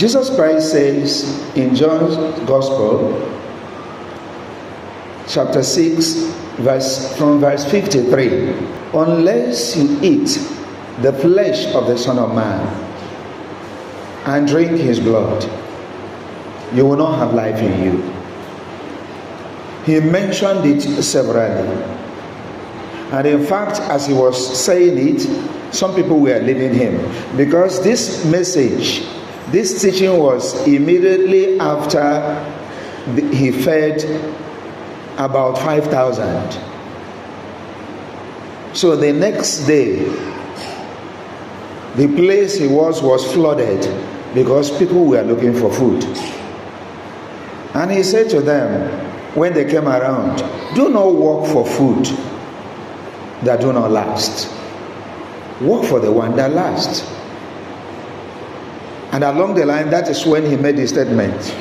Jesus Christ says in John's Gospel, chapter 6, from verse 53, unless you eat the flesh of the Son of Man and drink his blood, you will not have life in you. He mentioned it severally. And in fact, as he was saying it, some people were leaving him, because this message, this teaching was immediately after he fed about 5,000. So the next day, the place he was flooded because people were looking for food. And he said to them, when they came around, do not work for food that do not last. Work for the one that lasts. And along the line, that is when he made the statement,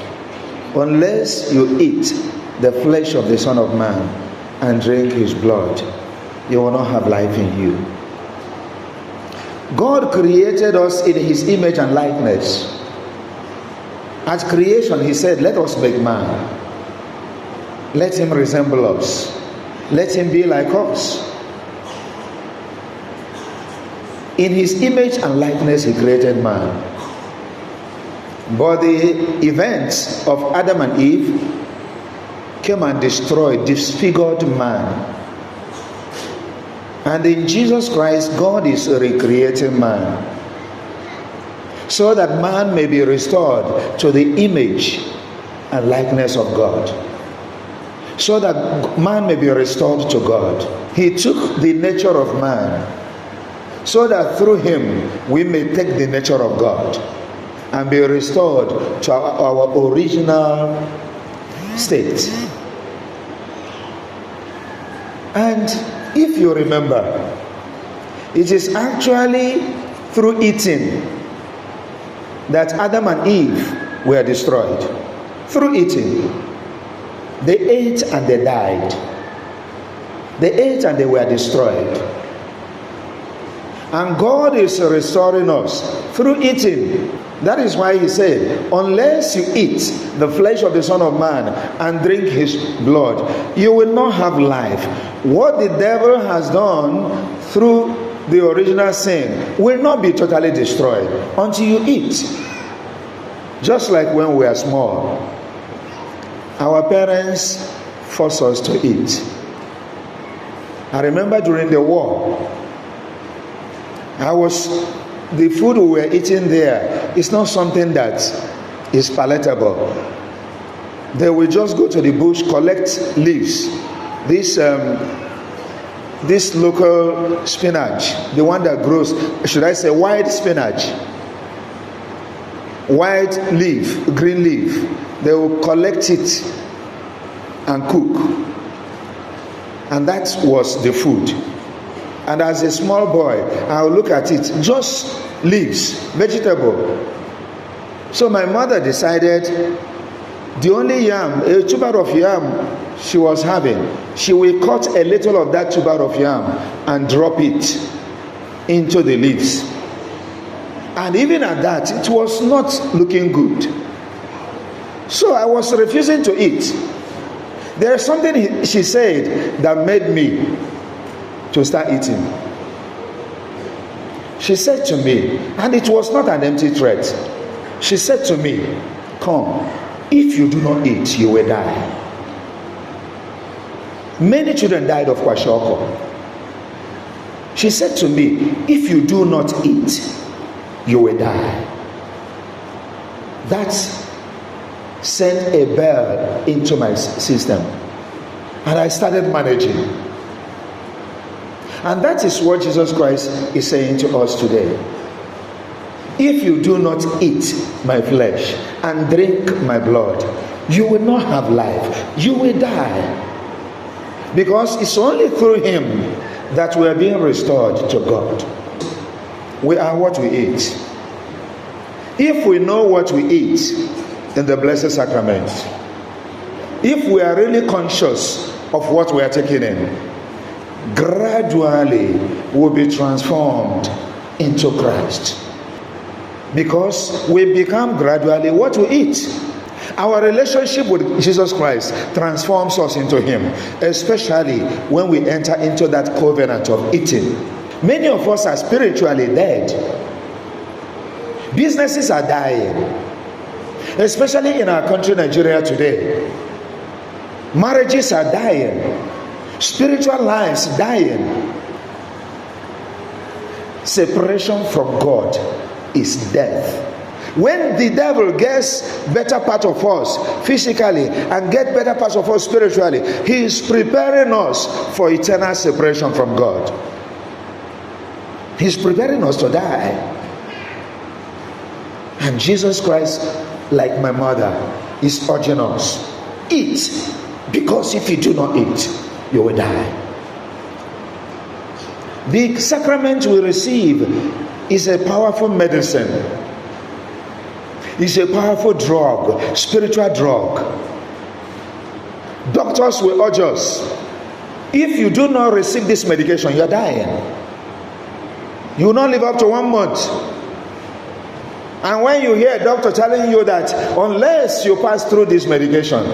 unless you eat the flesh of the Son of Man and drink his blood, you will not have life in you. God created us in his image and likeness. At creation, he said, let us make man. Let him resemble us. Let him be like us. In his image and likeness, he created man. But the events of Adam and Eve came and destroyed, disfigured man. And in Jesus Christ, God is recreating man, so that man may be restored to the image and likeness of God, so that man may be restored to God. He took the nature of man, so that through him we may take the nature of God and be restored to our original state. And if you remember, it is actually through eating that Adam and Eve were destroyed. Through eating. They ate and they died. They ate and they were destroyed. And God is restoring us through eating. That is why he said, unless you eat the flesh of the Son of Man and drink his blood, you will not have life. What the devil has done through the original sin will not be totally destroyed until you eat. Just like when we are small, our parents forced us to eat. I remember during the war, the food we were eating there is not something that is palatable. They will just go to the bush, collect leaves. This local spinach, the one that grows, should I say white spinach, white leaf, green leaf, they will collect it and cook. And that was the food. And as a small boy, I would look at it, just leaves, vegetable. So my mother decided the only yam, a tuber of yam she was having, she will cut a little of that tuber of yam and drop it into the leaves. And even at that, it was not looking good. So I was refusing to eat. There is something she said that made me to start eating. She said to me, and it was not an empty threat, she said to me, come, if you do not eat, you will die. Many children died of kwashiorkor. She said to me, if you do not eat, you will die. That sent a bell into my system, and I started managing. And that is what Jesus Christ is saying to us today. If you do not eat my flesh and drink my blood, you will not have life. You will die. Because it's only through him that we are being restored to God. We are what we eat. If we know what we eat in the Blessed Sacrament, if we are really conscious of what we are taking in, gradually we'll be transformed into Christ. because we become gradually what we eat. Our relationship with Jesus Christ transforms us into him, especially when we enter into that covenant of eating. Many of us are spiritually dead. Businesses are dying, especially in our country, Nigeria, today. Marriages are dying. Spiritual lives dying. Separation from God is death. When the devil gets better part of us physically and get better parts of us spiritually, he is preparing us for eternal separation from God. He's preparing us to die. And Jesus Christ, like my mother, is urging us, eat, because if you do not eat, you will die. The sacrament we receive is a powerful medicine. It's a powerful drug, spiritual drug. Doctors will urge us, if you do not receive this medication, you are dying. You will not live up to 1 month. And when you hear a doctor telling you that unless you pass through this medication,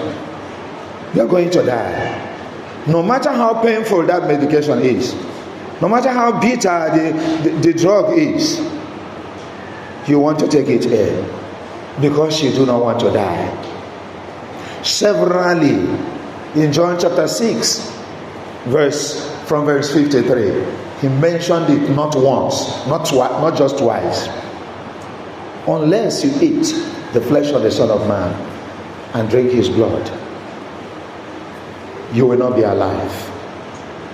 you are going to die, no matter how painful that medication is, no matter how bitter the drug is, you want to take it in because you do not want to die. Severally, in John chapter 6, from verse 53, he mentioned it not once, not just twice. Unless you eat the flesh of the Son of Man and drink his blood, you will not be alive.